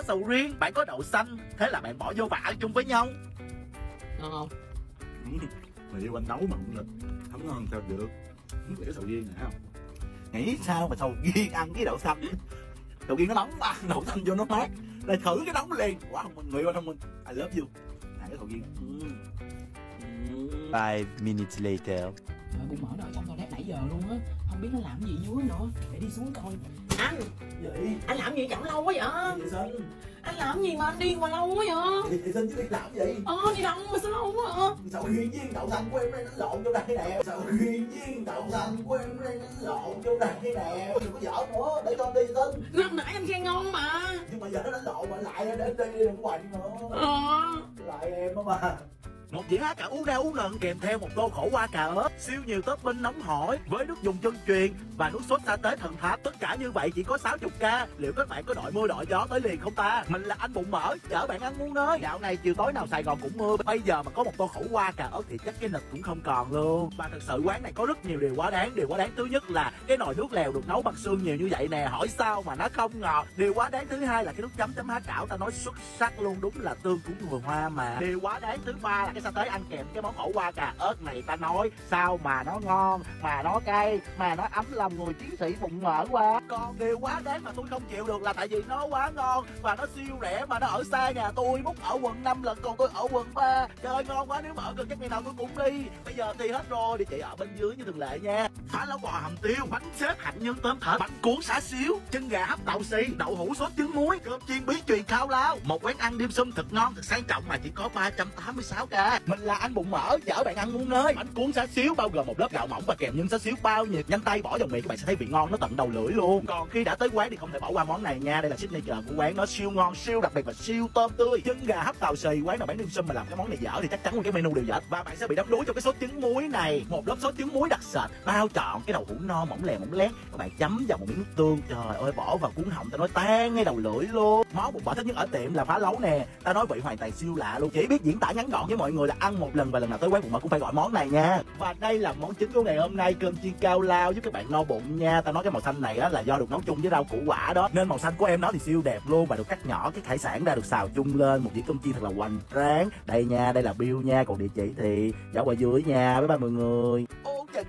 sầu riêng, bạn có đậu xanh, thế là bạn bỏ vô và ăn chung với nhau. Ngon không? Người yêu anh nấu mà cũng lịch, không ngon sao được. Cái sầu riêng này không? Nghĩ sao mà sầu riêng ăn với đậu xanh? Sầu riêng nó nóng mà, đậu xanh vô nó mát. Là thử cái nóng liền. Quá thông minh, người yêu anh thông minh. I love you. Cái sầu riêng. 5 minutes later. Trời, bụng mở đợi trong toilet nãy giờ luôn á, không biết nó làm gì dưới nữa, để đi xuống coi. Anh, Vậy? anh làm gì chậm lâu quá vậy? Vậy Sinh? Anh làm gì mà anh đi qua lâu quá vậy? Vậy Sinh chứ đi làm gì? Đi đâu mà sao lâu quá hả? Sầu riêng với đậu xanh của em đang đánh lộn vô đây nè. Sầu riêng với đậu xanh của em đang đánh lộn vô đây nè. Đừng có giỡn nữa, để cho anh đi Sinh. Lúc nãy anh khen ngon mà. Nhưng mà giờ nó đánh lộn mà lại để anh đi, đừng có hoài nữa. Lại em đó mà. Một dĩa há cảo ú ra ú nần kèm theo một tô khổ qua cà ớt, siêu nhiều topping nóng hổi với nước dùng chân truyền và nước sốt sa tế thần tháp. Tất cả như vậy chỉ có 60k. Liệu các bạn có đội mưa đội gió tới liền không ta? Mình là anh bụng mỡ, chở bạn ăn muôn nơi. Dạo này chiều tối nào Sài Gòn cũng mưa, bây giờ mà có một tô khổ qua cà ớt thì chắc cái nịch cũng không còn luôn. Và thật sự quán này có rất nhiều điều quá đáng. Điều quá đáng thứ nhất là cái nồi nước lèo được nấu bằng xương nhiều như vậy nè, hỏi sao mà nó không ngọt. Điều quá đáng thứ hai là cái nước chấm há cảo ta nói xuất sắc luôn, đúng là tương của người Hoa mà. Điều quá đáng thứ ba là cái sa tế ăn kèm cái món khổ qua cà ớt này, ta nói sao mà nó ngon, mà nó cay, mà nó ấm lòng người chiến sĩ bụng mỡ quá. Còn điều quá đáng mà tôi không chịu được là tại vì nó quá ngon và nó siêu rẻ, mà nó ở xa nhà tôi, Bút ở quận 5 lần còn tôi ở quận 3. Trời ơi ngon quá, nếu mà ở gần chắc ngày nào tôi cũng đi. Bây giờ thì hết rồi, địa chỉ ở bên dưới như thường lệ nha. Phá lấu bò hầm tiêu, bánh xếp hạnh nhân tôm thịt, bánh cuốn xá xíu, chân gà hấp đậu xì, đậu hũ sốt trứng muối, cơm chiên bí truyền khao lao. Một quán ăn dim sum thật ngon, thật sang trọng mà chỉ có 386k. Mình là anh bụng mỡ, chở bạn ăn muôn nơi. Bánh cuốn xá xíu bao gồm một lớp gạo mỏng và kèm nhân xá xíu bao nhiệt, nhanh tay bỏ vào miệng các bạn sẽ thấy vị ngon nó tận đầu lưỡi luôn. Còn khi đã tới quán thì không thể bỏ qua món này nha, đây là signature của quán, nó siêu ngon, siêu đặc biệt và siêu tôm tươi. Chân gà hấp tàu xì, quán nào bán dim sum mà làm cái món này dở thì chắc chắn nguyên cái menu đều dở. Và bạn sẽ bị đắm đuối trong cái sốt trứng muối này, một lớp sốt trứng muối đặc sệt bao trọn cái đầu hũ non mỏng lè mỏng lét, các bạn chấm vào một miếng nước tương, trời ơi bỏ vào cuốn họng ta nói tan ngay đầu lưỡi luôn. Món bụng bò thích nhất ở tiệm là phá lấu nè, ta nói vị hoàn toàn siêu lạ luôn, chỉ biết diễn tả ngắn gọn với mọi người là ăn một lần và lần nào tới quán bụng bò cũng phải gọi món này nha. Và đây là món chính của ngày hôm nay, cơm chiên cao lao giúp các bạn no bụng nha. Ta nói cái màu xanh này á là do được nấu chung với rau củ quả đó, nên màu xanh của em nó thì siêu đẹp luôn, và được cắt nhỏ cái hải sản ra được xào chung lên một dĩa cơm chiên thật là hoành tráng. Đây nha, đây là bill nha, còn địa chỉ thì dấu ở dưới nha. Bye bye mọi người.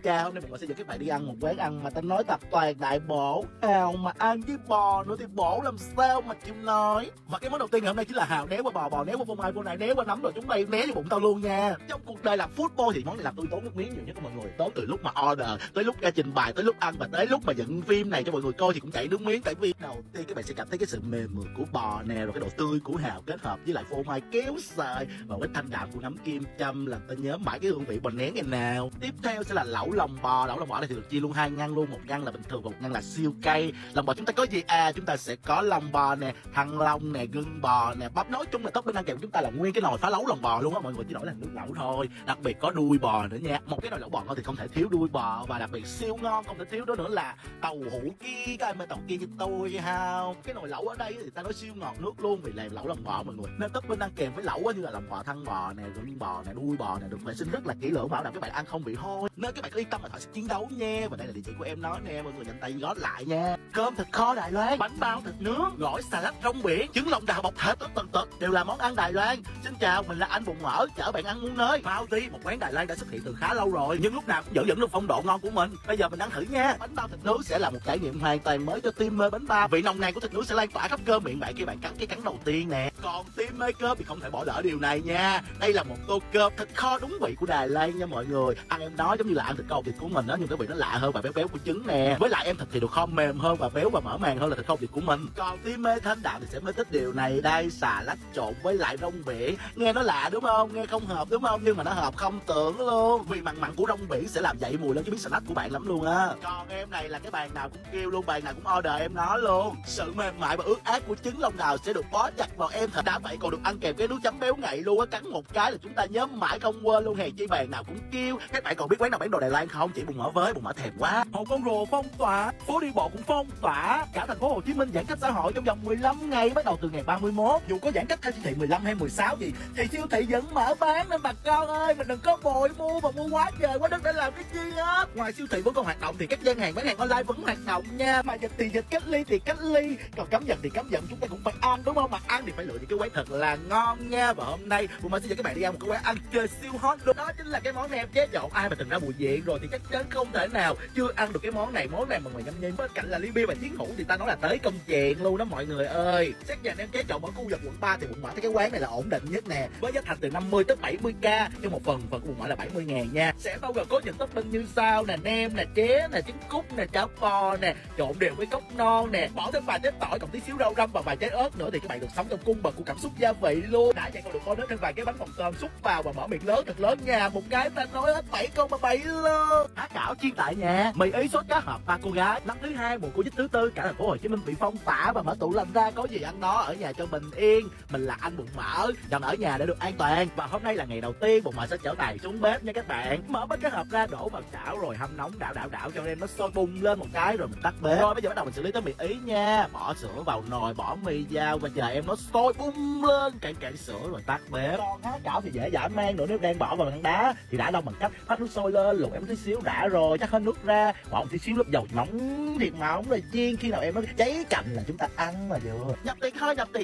Chào, hôm nay mình sẽ dẫn các bạn đi ăn một quán ăn mà ta nói tập toàn đại bổ. Hào mà ăn với bò nữa thì bổ làm sao mà chịu nói. Và cái món đầu tiên ngày hôm nay chính là hào né qua bò, bò né qua phô mai, phô này né qua nấm, rồi chúng đây né vô bụng tao luôn nha. Trong cuộc đời làm foodball thì món này làm tôi tốn nước miếng nhiều nhất của mọi người. Tốn từ lúc mà order tới lúc ra trình bày, tới lúc ăn và tới lúc mà dựng phim này cho mọi người coi thì cũng chảy nước miếng. Tại vì đầu tiên các bạn sẽ cảm thấy cái sự mềm mượt của bò nè, rồi cái độ tươi của hào kết hợp với lại phô mai kéo sợi và cái thanh đạm của nấm kim châm làm ta nhớ mãi cái hương vị bò né ngày nào. Tiếp theo sẽ là lẩu lòng bò. Lẩu lòng bò này thì được chia luôn hai ngăn luôn, một ngăn là bình thường và một ngăn là siêu cay. Lòng bò chúng ta có gì chúng ta sẽ có lòng bò nè, thăng long nè, gân bò nè, bắp. Nói chung là topping ăn kèm chúng ta là nguyên cái nồi phá lấu lòng bò luôn á mọi người, chỉ đổi là nước lẩu thôi. Đặc biệt có đuôi bò nữa nha. Một cái nồi lẩu bò ngon thì không thể thiếu đuôi bò, và đặc biệt siêu ngon không thể thiếu đó nữa là tàu hũ kia. Các em ơi, tàu kia như tôi không? Cái nồi lẩu ở đây thì ta nói siêu ngọt nước luôn vì làm lẩu lòng bò mọi người, nên topping ăn kèm với lẩu như là lòng bò, thăng bò nè, gân bò nè, đuôi bò nè, được vệ sinh rất là kỹ lưỡng, bảo đảm các bạn ăn không bị hôi, nên các bạn cứ yên tâm là họ sẽ chiến đấu nha. Và đây là địa chỉ của em nói nè, mọi người nhanh tay gót lại nha. Cơm thịt kho Đài Loan, bánh bao thịt nướng, gỏi salad rong biển, trứng lòng đào bọc thịt tất tần tật đều là món ăn Đài Loan. Xin chào, mình là anh bụng mỡ, chở bạn ăn muôn nơi. Bao Ti, một quán Đài Loan đã xuất hiện từ khá lâu rồi, nhưng lúc nào cũng giữ vững được phong độ ngon của mình. Bây giờ mình ăn thử nha. Bánh bao thịt nướng sẽ là một trải nghiệm hoàn toàn mới cho team mê bánh bao. Vị nồng nàn của thịt nướng sẽ lan tỏa khắp cơm miệng bạn khi bạn cắn cái cắn đầu tiên nè. Còn team mê cơm thì không thể bỏ lỡ điều này nha. Đây là một tô cơm thịt kho đúng vị của Đài Loan nha mọi người. Ăn em nói giống như là ăn thịt kho thịt của mình đó, nhưng cái vị nó lạ hơn và béo béo của trứng nè. Với lại em thịt thì được kho mềm hơn và béo và mở màng hơn là thịt kho thịt của mình. Còn team mê thanh đạm thì sẽ mê thích điều này. Đây xà lách trộn với lại rong biển, nghe nó lạ đúng không, nghe không hợp đúng không, nhưng mà nó hợp không tưởng luôn, vì mặn mặn của rong biển sẽ làm dậy mùi lên cái miếng xà lách của bạn lắm luôn á. Còn em này là cái bàn nào cũng kêu luôn, bàn nào cũng order em nó luôn. Sự mềm mại và ướt át của trứng lòng đào sẽ được bó chặt vào em thịt. Đã vậy còn được ăn kèm cái nước chấm béo ngậy luôn á, cắn một cái là chúng ta nhớ mãi không quên luôn, hèn chi bàn nào cũng kêu. Các bạn còn biết quán nào bán đồ Đài Loan không? Chỉ bụng mỡ với, bụng mỡ thèm quá. Hồ Con Rùa phong tỏa, phố đi bộ cũng phong tỏa, cả thành phố Hồ Chí Minh giãn cách xã hội trong vòng 15 ngày bắt đầu từ ngày 31. Dù có giãn cách theo chỉ thị 15 hay 16 gì thì siêu thị vẫn mở bán, nên bà con ơi mình đừng có vội mua và mua quá trời quá đất để làm cái gì hết. Ngoài siêu thị vẫn còn hoạt động thì các gian hàng bán hàng online vẫn hoạt động nha. Mà dịch thì dịch, cách ly thì cách ly, còn cấm dần thì cấm dần, chúng ta cũng phải ăn đúng không? Mà ăn thì phải lựa những cái quán thật là ngon nha. Và hôm nay Bùi Mẫn xin dẫn các bạn đi ăn một cái quán ăn chơi siêu hot luôn. Đó chính là cái món nem chế trộn. Ai mà từng ra Bùi Viện rồi thì chắc chắn không thể nào chưa ăn được cái món này. Món này mà ngoài nhâm nhi bên cạnh là ly bia và chiến hữu thì ta nói là tới công chuyện luôn đó mọi người ơi. Xét nhà nem chế trộn ở khu vực quận 3 thì Bùi Mẫn thấy cái quán này là ổn định nhất nè, với giá thành từ 50 tới 70k, nhưng một phần của Bùi Mẫn là 70.000 nha. Sẽ bao gồm có những topping như sau nè: nem nè, tré nè, trứng cút nè, chả bò nè, trộn đều với cốc non nè, bỏ thêm vài trái tỏi cộng tí xíu rau răm và vài trái ớt nữa thì các bạn được sống trong cung bậc của cảm xúc gia vị luôn. Đã vậy còn được order thêm vài cái bánh phồng tôm xúc vào và mở miệng lớn thật lớn nha. Một cái ta nói hết 7 con mà 7 luôn. Há cảo chiên tại nhà, mì ý sốt cá hộp ba cô gái. Năm thứ hai mùa Covid thứ tư, cả thành phố Hồ Chí Minh bị phong tỏa và mở tủ lạnh ra, có gì ăn đó, ở nhà cho bình yên. Mình là anh Bụng Mỡ, chọn ở nhà để được an toàn. Và hôm nay là ngày đầu tiên Bụng Mỡ sẽ chở tài xuống bếp nha các bạn. Mở bánh cá hộp ra, đổ vào chảo rồi hâm nóng đảo cho em nó sôi bùng lên một cái rồi mình tắt bếp. Rồi bây giờ bắt đầu mình xử lý tới mì ý nha. Bỏ sữa vào nồi, bỏ mì vào và chờ em nó sôi bùng lên, cạn sữa rồi tắt bếp. Còn há cảo thì dễ dãi mang nữa, nếu đang bỏ vào than đá thì đã đâu bằng cách bắt nước sôi lên, luộc em tí xíu đã rồi chắc hết nước ra, bỏ một tí xíu lớp dầu nóng thiệt mỏng rồi chiên, khi nào em nó cháy cạnh là chúng ta ăn là được. Nhập tiệc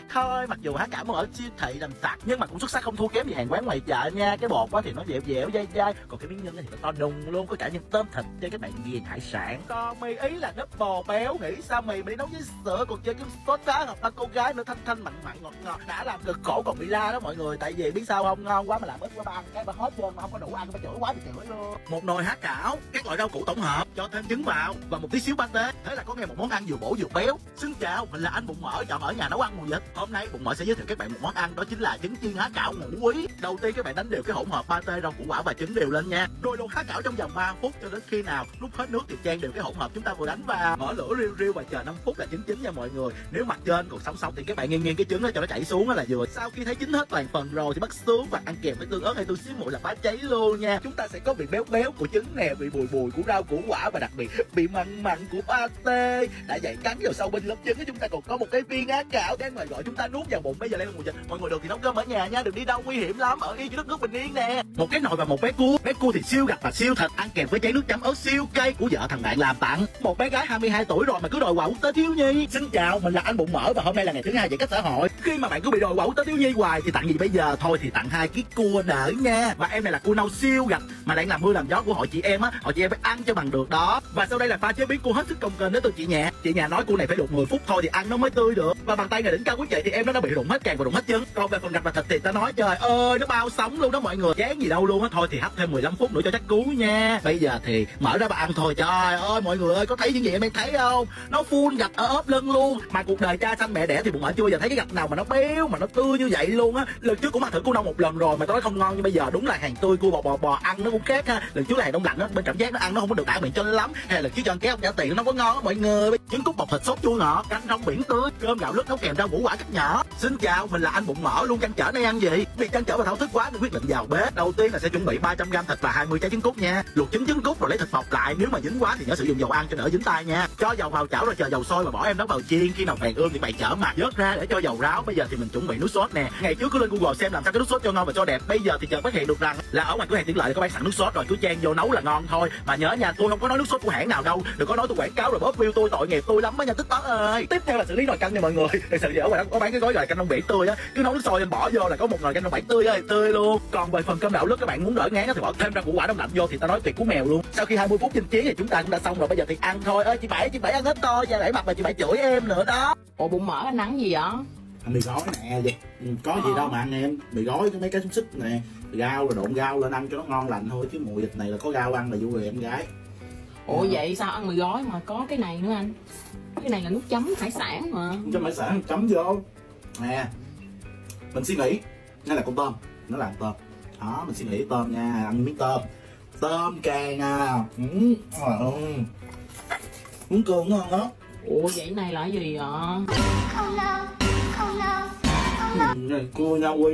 thôi. Mặc dù há cảo mua ở siêu thị làm sạch nhưng mà cũng xuất sắc không thua kém gì hàng quán ngoài chợ nha. Cái bột quá thì nó dẻo dai, còn cái miếng nhân thì nó to đùng luôn, có cả nhân tôm thịt cho các bạn ghiền hải sản. Còn mì ý là nếp bò béo, nghĩ sao mì nấu với sữa còn chơi cái sốt cá hoặc ba cô gái nữa, thanh mặn ngọt đã làm cực khổ còn bị la đó mọi người. Tại vì biết sao không, ngon quá mà làm ít quá, ba ăn cái ba hết trơn mà không có đủ ăn, ba chửi quá thì chửi luôn. Một nồi há cảo, các loại rau củ tổng hợp, cho thêm trứng vào và một tí xíu pate, thế là có ngay một món ăn vừa bổ vừa béo. Xin chào, mình là anh Bụng Mỡ, chọn ở nhà nấu ăn mùa dịch. Hôm nay Bụng Mỡ sẽ giới thiệu các bạn một món ăn, đó chính là trứng chiên há cảo ngũ quý. Đầu tiên các bạn đánh đều cái hỗn hợp pate, rau củ quả và trứng đều lên nha, rồi luộc há cảo trong vòng 3 phút cho đến khi nào lúc hết nước thì chan đều cái hỗn hợp chúng ta vừa đánh vào, mở lửa riu và chờ 5 phút là trứng chín nha mọi người. Nếu mặt trên còn sống thì các bạn nghiêng cái trứng đó cho nó chảy xuống đó là vừa. Sau khi thấy chín hết toàn phần rồi thì bắt xuống và ăn kèm với tương ớt hay tương xíu muội là phá cháy luôn nha. Chúng ta sẽ có vị béo của trứng nè, vị bùi của rau củ quả và đặc biệt vị mặn của pate. Đã vậy cắn vào sau bên lớp trứng chúng ta còn có một cái viên há cảo đang mời gọi chúng ta nuốt vào bụng. Bây giờ lên mùa dịch, mọi người được thì nấu cơm ở nhà nha, đừng đi đâu nguy hiểm lắm, ở yên cho đất nước bình yên nè. Một cái nồi và một bé cua thì siêu gạch và siêu thịt, ăn kèm với chén nước chấm ớt siêu cay của vợ thằng bạn làm tặng. Một bé gái 22 tuổi rồi mà cứ đòi quà quốc tế thiếu nhi. Xin chào, mình là anh Bụng Mỡ và hôm nay là ngày thứ hai giãn cách xã hội. Khi mà bạn cứ bị đòi quà quốc tế thiếu nhi hoài thì tặng gì bây giờ? Thôi thì tặng 2 ký cua đỡ nha. Và em này là cua nâu siêu gạch mà đang làm mưa làm gió của hội chị em á, hội chị em phải ăn cho bằng được đó. Và sau đây là pha chế biến cua hết sức công kênh đến từ chị nhà nói cua này phải luộc 10 phút thôi thì ăn nó mới tươi được. Và bàn tay ngày đỉnh cao của chị thì em nó đã bị rụng hết càng và rụng hết trứng. Còn về phần gạch và thịt thì ta nói trời ơi nó bao sống luôn đó mọi người, chán gì đâu luôn á. Thôi thì hấp thêm 15 phút nữa cho chắc cú nha. Bây giờ thì mở ra và ăn thôi. Trời ơi mọi người ơi, có thấy những gì em đang thấy không? Nó full gạch ở ốp lưng luôn. Mà cuộc đời cha sanh mẹ đẻ thì Bụng Mỡ chưa bao giờ thấy cái gạch nào mà nó béo mà nó tươi như vậy luôn á. Lần trước cũng ăn thử cua nâu một lần rồi mà tôi nói không ngon, nhưng bây giờ đúng là hàng tươi cua bò ăn nó cũng khác ha. Lần trước là hàng đông lạnh á, bên cảm giác nó ăn nó không có được đã miệng cho lắm. Hay là lần trước cho ăn kéo trả tiền nó có ngon á mọi người. Trứng cút bọc thịt sốt chua ngọt, canh rong biển tươi, cơm gạo lứt nấu kèm rau củ quả cắt nhỏ. Xin chào, mình là anh Bụng Mỡ luôn trăn trở nay ăn gì. Vì trăn trở và thao thức quá nên quyết định vào bếp. Đầu tiên là sẽ chuẩn bị 300g thịt và 20 trái trứng cút nha. Luộc trứng cút rồi lấy thịt bọc lại, nếu mà dính quá thì nhớ sử dụng dầu ăn cho đỡ dính tay nha. Cho dầu vào chảo rồi chờ dầu sôi và bỏ em đó vào chiên. Khi nào vàng ươm thì bày chở mặt vớt ra để cho dầu ráo. Bây giờ thì mình chuẩn bị nước sốt nè. Ngày trước cứ lên Google xem làm sao cái nước sốt cho ngon và cho đẹp. Bây giờ thì chợt phát hiện được rằng là ở ngoài cửa hàng tiện lợi có bán sẵn nước sốt rồi, cứ chan vô nấu là ngon thôi. Mà nhớ nha, tôi không có nói nước sốt của hãng nào đâu, đừng có nói tôi quảng cáo rồi bóp view tôi, tội nghiệp tôi lắm á nha TikTok ơi. Tiếp theo là xử lý nồi canh nha mọi người. Thực sự ở ngoài đó có bán cái gói là canh rong biển tươi á, cứ nấu nước sôi lên bỏ vô là có một nồi canh rong biển tươi ơi tươi luôn. Còn về phần cơm gạo lứt các bạn muốn đỡ ngán thì bỏ thêm rau củ quả đông lạnh vô thì ta nói tuyệt cú mèo luôn. Sau khi 20 phút chinh chiến thì chúng ta cũng đã xong rồi, bây giờ thì ăn thôi. Ơi chị Bảy ăn hết thôi, và để mặt mà chị Bảy chửi em nữa đó. Ủa Bụng Mỡ anh ăn gì vậy? Ăn mì gói nè, có gì đâu mà ăn em. Mì gói với mấy cái xúc xích nè, rau rồi độn rau lên ăn cho nó ngon lành thôi, chứ mùa dịch này là có rau ăn là vui rồi em gái. Ủa vậy sao ăn mì gói mà có cái này nữa anh? Cái này là nước chấm hải sản mà. Nước chấm hải sản chấm vô nè. Mình suy nghĩ đây là con tôm, nó là tôm đó, mình suy nghĩ tôm nha, ăn miếng tôm càng muốn cơm ngon đó. Ủa vậy này là cái gì vậy? Cua nha Quy.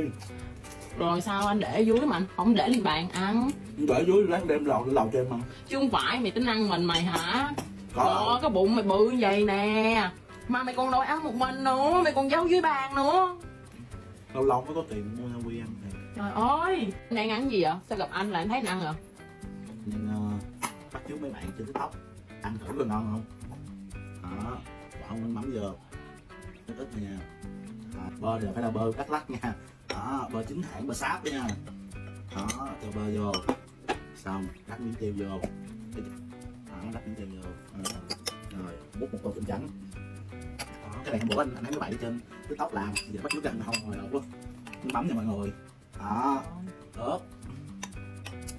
Rồi sao anh để dưới mà anh không để lên bàn ăn? Để dưới lát đem lầu cho em ăn. Chứ không phải mày tính ăn mình mày hả? Có. Cái bụng mày bự như vậy nè. Mà mày còn đòi ăn một mình nữa, mày còn giấu dưới bàn nữa. Lâu lâu mới có tiền mua nha Quy ăn này. Trời ơi, anh đang ăn gì vậy? Sao gặp anh là anh thấy anh ăn rồi? Nên bắt chước mấy bạn trên TikTok ăn thử coi ngon không. Đó, bỏ nước mắm vô ít ít nha. Bơ thì phải là bơ Đắk Lắk nha. Đó, bơ chính hãng, bơ sáp nha. Đó, cho bơ vô, xong rắc miếng tiêu vô. Đó, rắc miếng tiêu vô. Đó. Rồi múc một tô cơm trắng. Đó, cái này bữa anh thấy mấy bạn trên TikTok làm, giờ bắt chước ăn không hồi đâu quá. Nước mắm nha mọi người. Đó, ớt,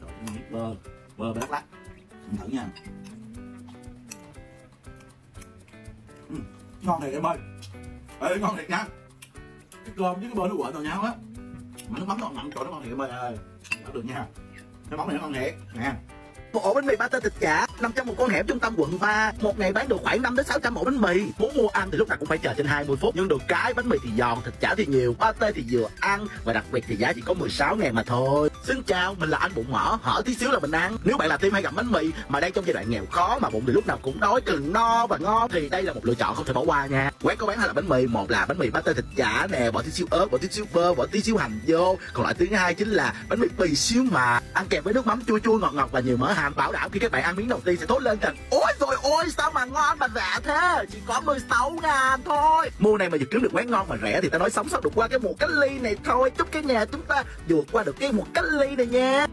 rồi miếng bơ Đắk Lắk, ăn thử nha. Ngon thiệt em ơi. Ê, ngon thiệt nha. Cái cơm với cái bơ nó quện vào nhau á, mà nước mắm nó mặn, trời nó ngon thiệt em ơi. Đó được nha, cái món này nó ngon thiệt nè. Một ổ bánh mì pate thịt chả nằm trong một con hẻm trung tâm quận 3. Một ngày bán được khoảng 5 đến 600 ổ bánh mì. Muốn mua ăn thì lúc nào cũng phải chờ trên 20 phút. Nhưng được cái bánh mì thì giòn, thịt chả thì nhiều, pate thì vừa ăn, và đặc biệt thì giá chỉ có 16.000 mà thôi. Xin chào, mình là anh bụng mỡ, hở tí xíu là mình ăn. Nếu bạn là team hay gặm bánh mì mà đang trong giai đoạn nghèo khó mà bụng thì lúc nào cũng đói cần no và ngon thì đây là một lựa chọn không thể bỏ qua nha. Quán có bán hai loại bánh mì, một là bánh mì pate thịt chả nè, bỏ tí xíu ớt, bỏ tí xíu bơ, bỏ tí xíu hành vô. Còn loại thứ hai chính là bánh mì bì xíu mà ăn kèm với nước mắm chua chua ngọt ngọt và nhiều mỡ hàm, bảo đảm khi các bạn ăn miếng đầu tiên sẽ thốt lên rằng ôi rồi ôi sao mà ngon mà rẻ thế, chỉ có 16.000 thôi. Mua này mà dự kiếm được quán ngon mà rẻ thì ta nói sống sót được qua cái mùa cách ly này thôi. Chúc cái nhà chúng ta vượt qua được cái mùa cách ly này nha.